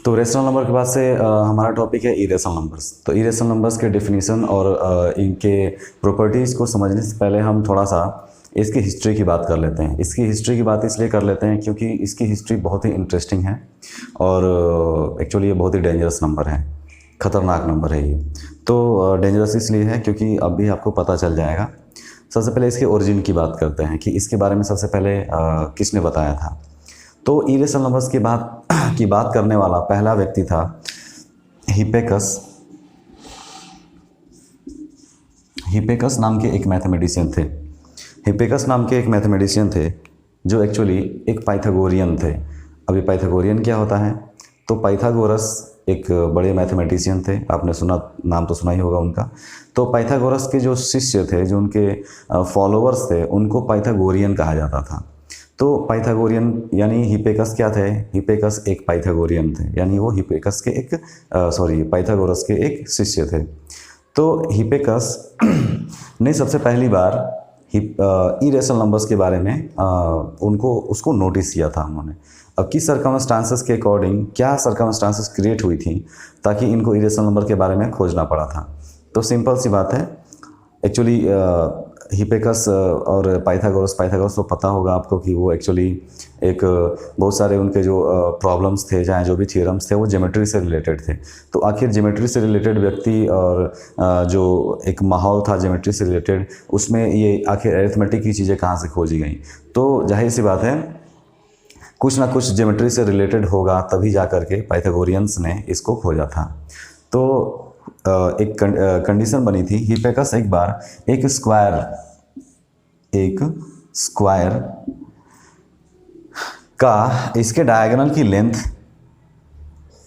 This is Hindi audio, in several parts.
तो रेशनल नंबर के बाद से हमारा टॉपिक है इरेशनल नंबर्स। तो इरेशनल नंबर्स के डेफिनेशन और इनके प्रॉपर्टीज़ को समझने से पहले हम थोड़ा सा इसकी हिस्ट्री की बात कर लेते हैं। इसकी हिस्ट्री की बात इसलिए कर लेते हैं क्योंकि इसकी हिस्ट्री बहुत ही इंटरेस्टिंग है और एक्चुअली ये बहुत ही डेंजरस नंबर है, ख़तरनाक नंबर है ये। तो डेंजरस इसलिए है क्योंकि अभी आपको पता चल जाएगा। सबसे पहले इसके ओरिजिन की बात करते हैं कि इसके बारे में सबसे पहले किसने बताया था। तो इरेशनल नंबर्स की बात करने वाला पहला व्यक्ति था हिपेकस। हिपेकस नाम के एक मैथमेटिशियन थे। हिपेकस नाम के एक मैथमेटिशियन थे जो एक्चुअली एक पाइथागोरियन थे। अभी पाइथागोरियन क्या होता है? तो पाइथागोरस एक बड़े मैथमेटिशियन थे, आपने सुना, नाम तो सुना ही होगा उनका। तो पाइथागोरस के जो शिष्य थे, जो उनके फॉलोअर्स थे, उनको पाइथागोरियन कहा जाता था। तो पाइथागोरियन यानी हिपेकस क्या थे? हिपेकस एक पाइथागोरियन थे, यानी वो हिपेकस के एक पाइथागोरस के एक शिष्य थे। तो हिपेकस ने सबसे पहली बार इरेशनल नंबर्स के बारे में उसको नोटिस किया था उन्होंने। अब किस सर्कमस्टांसेस के अकॉर्डिंग, क्या सर्कमस्टांसेस क्रिएट हुई थी ताकि इनको इरेशनल नंबर के बारे में खोजना पड़ा था? तो सिंपल सी बात है, एक्चुअली हिपेकस और पाइथागोरस तो पता होगा आपको कि वो एक्चुअली एक बहुत सारे उनके जो प्रॉब्लम्स थे, चाहे जो भी थ्योरम्स थे, वो ज्योमेट्री से रिलेटेड थे। तो आखिर ज्योमेट्री से रिलेटेड व्यक्ति और जो एक माहौल था ज्योमेट्री से रिलेटेड, उसमें ये आखिर अरिथमेटिक की चीज़ें कहाँ से खोजी गई? तो जाहिर सी बात है, कुछ ना कुछ ज्योमेट्री से रिलेटेड होगा, तभी जा कर के पाइथागोरियंस ने इसको खोजा था। तो एक कंडीशन बनी थी। हिपेकस एक बार एक स्क्वायर का इसके डायगोनल की लेंथ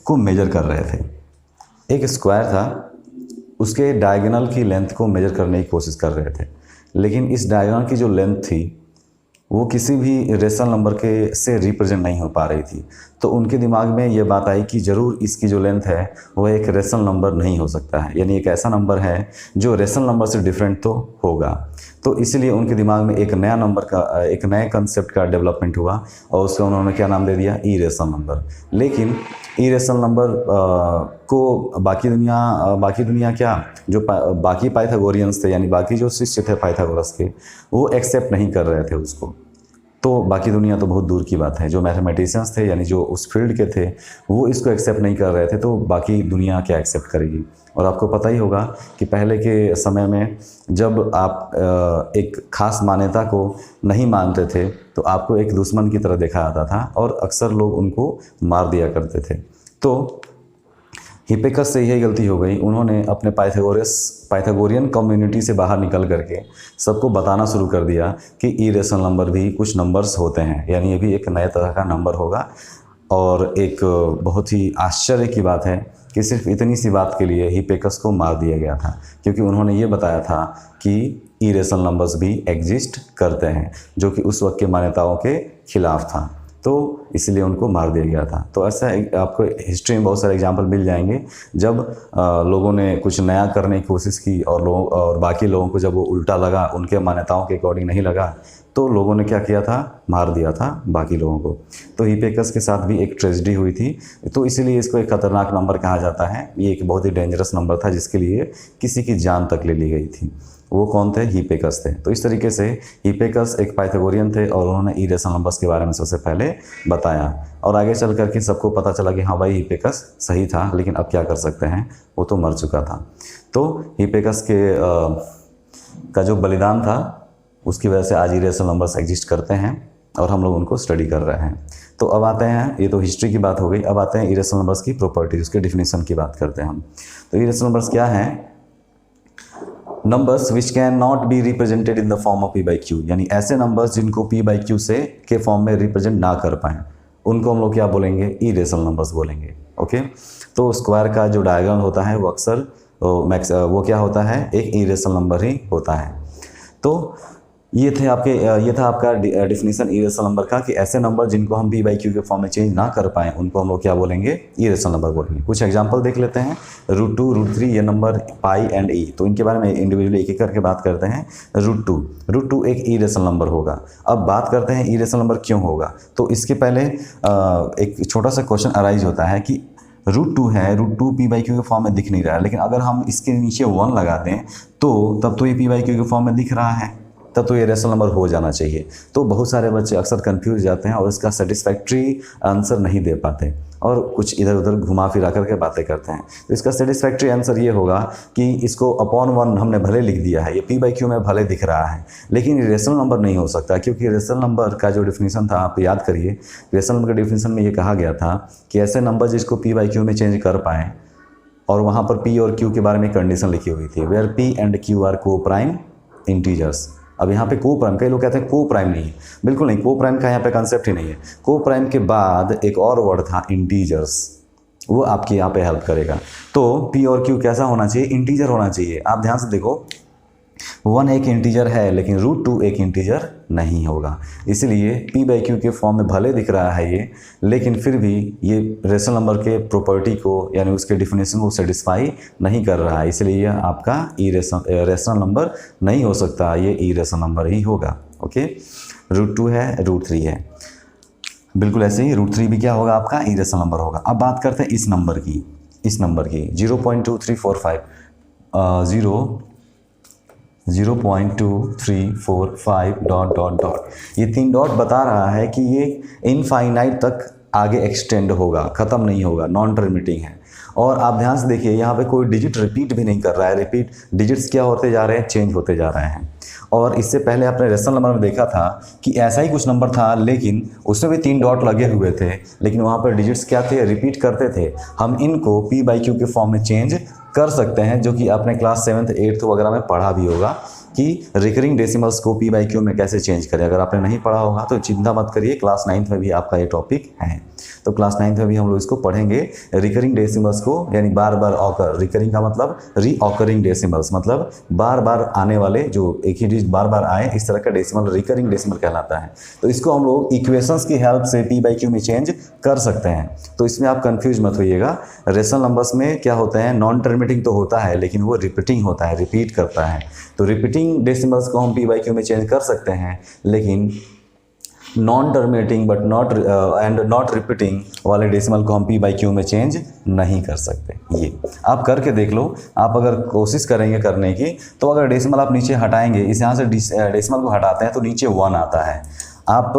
को मेजर कर रहे थे। एक स्क्वायर था, उसके डायगोनल की लेंथ को मेजर करने की कोशिश कर रहे थे, लेकिन इस डायगोनल की जो लेंथ थी वो किसी भी रेशनल नंबर के से रिप्रेजेंट नहीं हो पा रही थी। तो उनके दिमाग में ये बात आई कि ज़रूर इसकी जो लेंथ है वो एक रेशनल नंबर नहीं हो सकता है, यानी एक ऐसा नंबर है जो रेशनल नंबर से डिफरेंट तो होगा। तो इसलिए उनके दिमाग में एक नया नंबर का, एक नए कंसेप्ट का डेवलपमेंट हुआ और उसका उन्होंने क्या नाम दे दिया? Irrational number. लेकिन इरेशनल नंबर को बाकी दुनिया क्या, जो बाकी पाइथागोरियंस थे, यानी बाकी जो शिष्य थे पाइथागोरस के, वो एक्सेप्ट नहीं कर रहे थे उसको। तो बाकी दुनिया तो बहुत दूर की बात है, जो मैथमेटिशियंस थे, यानी जो उस फील्ड के थे, वो इसको एक्सेप्ट नहीं कर रहे थे, तो बाकी दुनिया क्या एक्सेप्ट करेगी? और आपको पता ही होगा कि पहले के समय में जब आप एक खास मान्यता को नहीं मानते थे तो आपको एक दुश्मन की तरह देखा जाता था और अक्सर लोग उनको मार दिया करते थे। तो हिपेकस से यही गलती हो गई, उन्होंने अपने पाइथागोरियन कम्युनिटी से बाहर निकल करके सबको बताना शुरू कर दिया कि इरेशनल नंबर भी कुछ नंबर्स होते हैं, यानी ये भी एक नए तरह का नंबर होगा। और एक बहुत ही आश्चर्य की बात है कि सिर्फ इतनी सी बात के लिए हिपेकस को मार दिया गया था, क्योंकि उन्होंने ये बताया था कि इरेशनल नंबर्स भी एग्जिस्ट करते हैं, जो कि उस वक्त के मान्यताओं के खिलाफ था। तो इसलिए उनको मार दिया गया था। तो ऐसा आपको हिस्ट्री में बहुत सारे एग्जाम्पल मिल जाएंगे जब लोगों ने कुछ नया करने की कोशिश की और बाकी लोगों को जब वो उल्टा लगा, उनके मान्यताओं के अकॉर्डिंग नहीं लगा, तो लोगों ने क्या किया था? मार दिया था बाकी लोगों को। तो हिपेकस के साथ भी एक ट्रेजेडी हुई थी, तो इसीलिए इसको एक खतरनाक नंबर कहा जाता है। ये एक बहुत ही डेंजरस नंबर था जिसके लिए किसी की जान तक ले ली गई थी। वो कौन थे? हिपेकस थे। तो इस तरीके से हिपेकस एक पाइथागोरियन थे और उन्होंने इरेशनल नंबर्स के बारे में सबसे पहले बताया, और आगे चल करके सबको पता चला कि हाँ भाई, हिपेकस सही था, लेकिन अब क्या कर सकते हैं, वो तो मर चुका था। तो हिपेकस का जो बलिदान था, उसकी वजह से आज इरेशनल नंबर्स एग्जिस्ट करते हैं और हम लोग उनको स्टडी कर रहे हैं। तो अब आते हैं, ये तो हिस्ट्री की बात हो गई, अब आते हैं इरेशनल नंबर्स की प्रॉपर्टीज, उसके डिफिनेशन की बात करते हैं हम। तो इरेशनल नंबर्स क्या हैं? Numbers which can not be represented in the form of P by Q, यानी ऐसे नंबर्स जिनको पी बाई क्यू से के फॉर्म में रिप्रेजेंट ना कर पाएँ, उनको हम लोग क्या बोलेंगे? इरेशनल नंबर्स बोलेंगे। ओके, तो स्क्वायर का जो डायगोनल होता है वो अक्सर वो क्या होता है? एक इरेशनल नंबर ही होता है। तो ये था आपका डिफिनीशन इरेशनल नंबर का, कि ऐसे नंबर जिनको हम पी बाई क्यू के फॉर्म में चेंज ना कर पाएँ, उनको हम लोग क्या बोलेंगे? इरेशनल नंबर बोलेंगे। कुछ एग्जांपल देख लेते हैं। √2, √3 ये नंबर, पाई एंड ई, तो इनके बारे में इंडिविजुअली एक एक करके बात करते हैं। √2 एक इरेशनल नंबर होगा। अब बात करते हैं इरेशनल नंबर क्यों होगा। तो इसके पहले एक छोटा सा क्वेश्चन अराइज होता है कि √2 है, √2 p/q के फॉर्म में दिख नहीं रहा है, लेकिन अगर हम इसके नीचे 1 लगा दें तो तब तो ये p/q के फॉर्म में दिख रहा है, तब तो ये रेशनल नंबर हो जाना चाहिए। तो बहुत सारे बच्चे अक्सर कंफ्यूज जाते हैं और इसका सेटिस्फैक्ट्री आंसर नहीं दे पाते और कुछ इधर उधर घुमा फिरा करके बातें करते हैं। तो इसका सेटिस्फैक्ट्री आंसर ये होगा कि इसको अपॉन 1 हमने भले लिख दिया है, ये p/q में भले दिख रहा है, लेकिन ये रेशनल नंबर नहीं हो सकता, क्योंकि रेशनल नंबर का जो डिफिनीशन था आप याद करिए, रेशनल नंबर के डिफिनीशन में ये कहा गया था कि ऐसे नंबर जिसको p/q में चेंज कर पाएँ, और वहाँ पर p और q के बारे में कंडीशन लिखी हुई थी, where p and q are coprime integers. अब यहाँ पे को प्राइम, कई लोग कहते हैं को प्राइम नहीं है, बिल्कुल नहीं, को प्राइम का यहाँ पे कंसेप्ट ही नहीं है। को प्राइम के बाद एक और वर्ड था इंटीजर्स, वो आपकी यहाँ पे हेल्प करेगा। तो p और q कैसा होना चाहिए, इंटीजर होना चाहिए। आप ध्यान से देखो 1 एक इंटीजर है लेकिन √2 एक इंटीजर नहीं होगा, इसलिए p/q के फॉर्म में भले दिख रहा है ये, लेकिन फिर भी ये रेशनल नंबर के प्रॉपर्टी को यानी उसके डिफिनेशन को सेटिस्फाई नहीं कर रहा है, इसलिए ये आपका रेशनल नंबर नहीं हो सकता, ये इरेशनल नंबर ही होगा। ओके, √2 है, √3 है, बिल्कुल ऐसे ही √3 भी क्या होगा आपका इरेशनल नंबर होगा। अब बात करते हैं इस नंबर की, 0.2345 0.2345 ... ये 3 डॉट बता रहा है कि ये इनफाइनाइट तक आगे एक्सटेंड होगा, ख़त्म नहीं होगा, नॉन टर्मिनेटिंग है। और आप ध्यान से देखिए यहाँ पे कोई डिजिट रिपीट भी नहीं कर रहा है, रिपीट डिजिट्स क्या होते जा रहे हैं, चेंज होते जा रहे हैं। और इससे पहले आपने रेशनल नंबर में देखा था कि ऐसा ही कुछ नंबर था, लेकिन उसमें भी 3 डॉट लगे हुए थे, लेकिन वहाँ पर डिजिट्स क्या थे, रिपीट करते थे। हम इनको p/q के फॉर्म में चेंज कर सकते हैं, जो कि आपने क्लास 7th 8th वगैरह में पढ़ा भी होगा कि रिकरिंग डेसिमल्स को p/q में कैसे चेंज करें। अगर आपने नहीं पढ़ा होगा तो चिंता मत करिए, क्लास 9th में भी आपका ये टॉपिक है, तो क्लास 9th में भी हम लोग इसको पढ़ेंगे। रिकरिंग डेसिमल्स को यानी बार बार ऑकर, रिकरिंग का मतलब रीऑकरिंग डेसिमल्स, मतलब बार बार आने वाले, जो एक ही डिजिट बार बार आए, इस तरह का डेसिमल रिकरिंग डेसिमल कहलाता है। तो इसको हम लोग इक्वेशंस की हेल्प से p/q में चेंज कर सकते हैं। तो इसमें आप कंफ्यूज मत होइएगा, रेशनल नंबर्स में क्या होते हैं, नॉन टर्मिनेटिंग तो होता है लेकिन वो रिपीटिंग होता है, रिपीट करता है। तो रिपीटिंग डेसिमल्स को हम p/q में चेंज कर सकते हैं, लेकिन non terminating but not and not repeating वाले डेसिमल को हम p/q में चेंज नहीं कर सकते। ये आप करके देख लो, आप अगर कोशिश करेंगे करने की, तो अगर डेसिमल आप नीचे हटाएंगे, इस यहाँ से डेसिमल को हटाते हैं तो नीचे 1 आता है। आप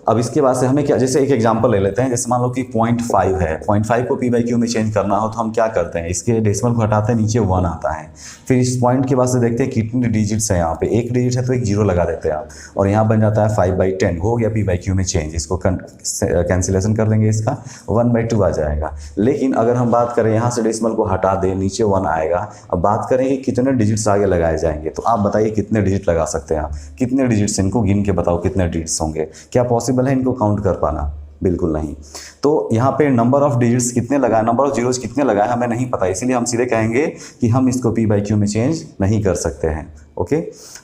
अब इसके बाद से हमें क्या, जैसे एक एग्जांपल ले लेते हैं, जैसे मान लो कि 0.5 है, 0.5 को p/q में चेंज करना हो तो हम क्या करते हैं, इसके डेसिमल को हटाते हैं, नीचे 1 आता है। फिर इस पॉइंट के बाद से देखते हैं कितने डिजिट्स हैं, यहाँ पे एक डिजिट है तो एक 0 लगा देते हैं आप, और यहाँ बन जाता है 5/10, हो गया p/q में चेंज। इसको कैंसिलेशन कर लेंगे, इसका 1/2 आ जाएगा। लेकिन अगर हम बात करें यहाँ से डेसिमल को हटा दें, नीचे 1 आएगा। अब बात करें कि कितने डिजिट्स आगे लगाए जाएंगे, तो आप बताइए कितने डिजिट लगा सकते हैं आप, कितने डिजिट्स, इनको गिन के बताओ कितने डिजिट्स होंगे। क्या पॉसिबल है इनको काउंट कर पाना? बिल्कुल नहीं। तो यहाँ पे नंबर ऑफ डिजिट्स कितने लगाए, नंबर ऑफ जीरोज कितने लगाए हमें नहीं पता, इसीलिए हम सीधे कहेंगे कि हम इसको p/q में चेंज नहीं कर सकते हैं। ओके,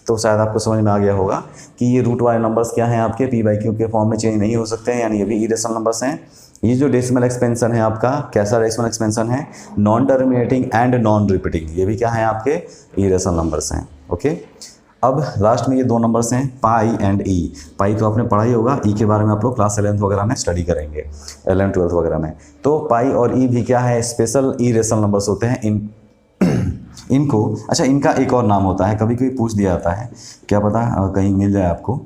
तो शायद आपको समझ में आ गया होगा कि ये रूट वाले नंबर्स क्या हैं आपके, p/q के फॉर्म में चेंज नहीं हो सकते हैं, यानी ये भी इरेशनल नंबर्स हैं। ये जो डेसिमल एक्सपेंशन है आपका, कैसा डेसिमल एक्सपेंशन है, non terminating and non repeating, ये भी क्या है आपके इरेशनल नंबर्स हैं। ओके, अब लास्ट में ये 2 नंबर्स हैं पाई एंड ई। पाई तो आपने पढ़ा ही होगा, ई के बारे में आप लोग क्लास 11th वगैरह में स्टडी करेंगे, 11th 12th वगैरह में। तो पाई और ई भी क्या है, स्पेशल इरेशनल नंबर्स होते हैं। इनको अच्छा, इनका एक और नाम होता है, कभी कभी पूछ दिया जाता है, क्या पता कहीं मिल जाए आपको।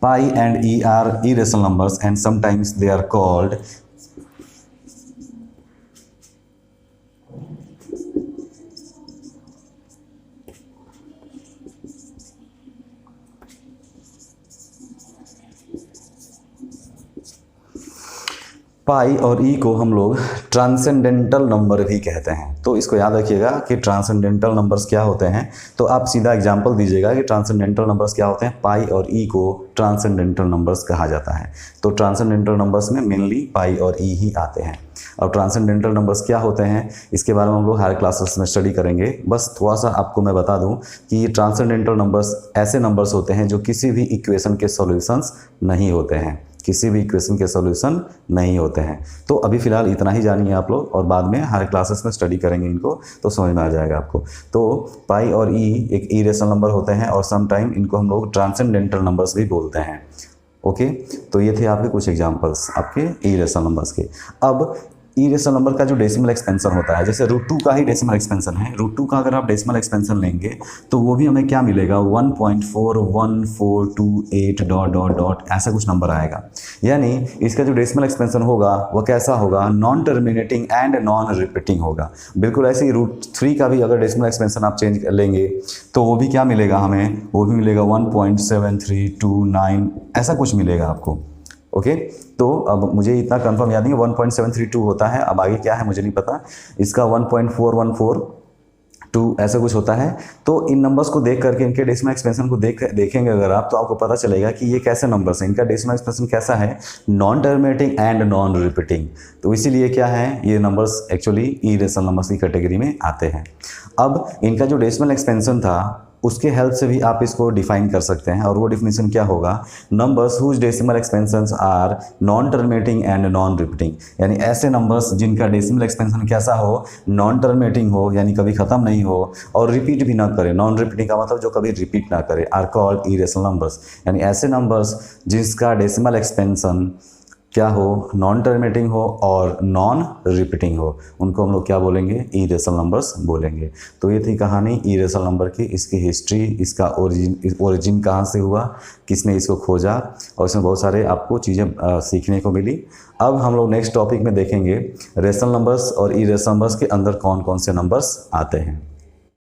Pi and e are irrational numbers and sometimes they are called pi और ई को हम लोग ट्रांसेंडेंटल नंबर भी कहते हैं। तो इसको याद रखिएगा कि ट्रांसेंडेंटल नंबर्स क्या होते हैं, तो आप सीधा एग्जांपल दीजिएगा कि ट्रांसेंडेंटल नंबर्स क्या होते हैं। पाई और ई को ट्रांसेंडेंटल नंबर्स कहा जाता है। तो ट्रांसेंडेंटल नंबर्स में मेनली पाई और ई ही आते हैं। अब ट्रांसेंडेंटल नंबर्स क्या होते हैं, इसके बारे में हम लोग हायर क्लासेस में स्टडी करेंगे। बस थोड़ा सा आपको मैं बता दूं कि ये ट्रांसेंडेंटल नंबर्स ऐसे नंबर्स होते हैं जो किसी भी इक्वेशन के सॉल्यूशंस नहीं होते हैं, किसी भी इक्वेशन के सॉल्यूशन नहीं होते हैं। तो अभी फ़िलहाल इतना ही जानिए आप लोग, और बाद में हर क्लासेस में स्टडी करेंगे इनको, तो समझ में आ जाएगा आपको। तो पाई और ई एक इरेशनल नंबर होते हैं, और सम टाइम इनको हम लोग ट्रांसेंडेंटल नंबर्स भी बोलते हैं। ओके, तो ये थे आपके कुछ एग्जांपल्स आपके इरेशनल नंबर्स के। अब इरेशनल नंबर का जो डेसिमल एक्सपेंशन होता है, जैसे √2 का ही डेसिमल एक्सपेंशन है, √2 का अगर आप डेसिमल एक्सपेंशन लेंगे तो वो भी हमें क्या मिलेगा, 1.41428 डॉट डॉट डॉट ऐसा कुछ नंबर आएगा। यानी इसका जो डेसिमल एक्सपेंशन होगा वो कैसा होगा, non terminating and non repeating होगा। बिल्कुल ऐसे ही √3 का भी अगर डेसिमल एक्सपेंशन आप चेंज कर लेंगे तो वो भी क्या मिलेगा हमें, वो भी मिलेगा 1.7329 ऐसा कुछ मिलेगा आपको। ओके, तो अब मुझे इतना कंफर्म याद नहीं है, 1.732 होता है, अब आगे क्या है मुझे नहीं पता। इसका 1.4142 ऐसा कुछ होता है। तो इन नंबर्स को देख करके, इनके डेसिमल एक्सपेंशन को देखेंगे अगर आप, तो आपको पता चलेगा कि ये कैसे नंबर्स हैं, इनका डेसिमल एक्सपेंशन कैसा है, non terminating and non repeating. तो इसीलिए क्या है, ये नंबर्स एक्चुअली इरेशनल नंबर्स की कैटेगरी में आते हैं। अब इनका जो डेसिमल एक्सपेंशन था उसके हेल्प से भी आप इसको डिफाइन कर सकते हैं, और वो डिफिनेशन क्या होगा, numbers whose decimal expansions are non terminating and non repeating. यानी ऐसे नंबर्स जिनका डेसिमल एक्सपेंशन कैसा हो, नॉन टर्मिनेटिंग हो, यानी कभी खत्म नहीं हो, और रिपीट भी ना करे। नॉन रिपीटिंग का मतलब जो कभी रिपीट ना करे, आर कॉल्ड इरेशनल नंबर्स। यानी ऐसे नंबर्स जिसका डेसिमल एक्सपेंशन क्या हो, नॉन टर्मिनेटिंग हो और नॉन रिपीटिंग हो, उनको हम लोग क्या बोलेंगे, इरेशनल नंबर्स बोलेंगे। तो ये थी कहानी इरेशनल नंबर की, इसकी हिस्ट्री, इसका ओरिजिन कहाँ से हुआ, किसने इसको खोजा, और इसमें बहुत सारे आपको चीज़ें सीखने को मिली। अब हम लोग नेक्स्ट टॉपिक में देखेंगे रेशनल नंबर्स और इरेशनल नंबर्स के अंदर कौन कौन से नंबर्स आते हैं।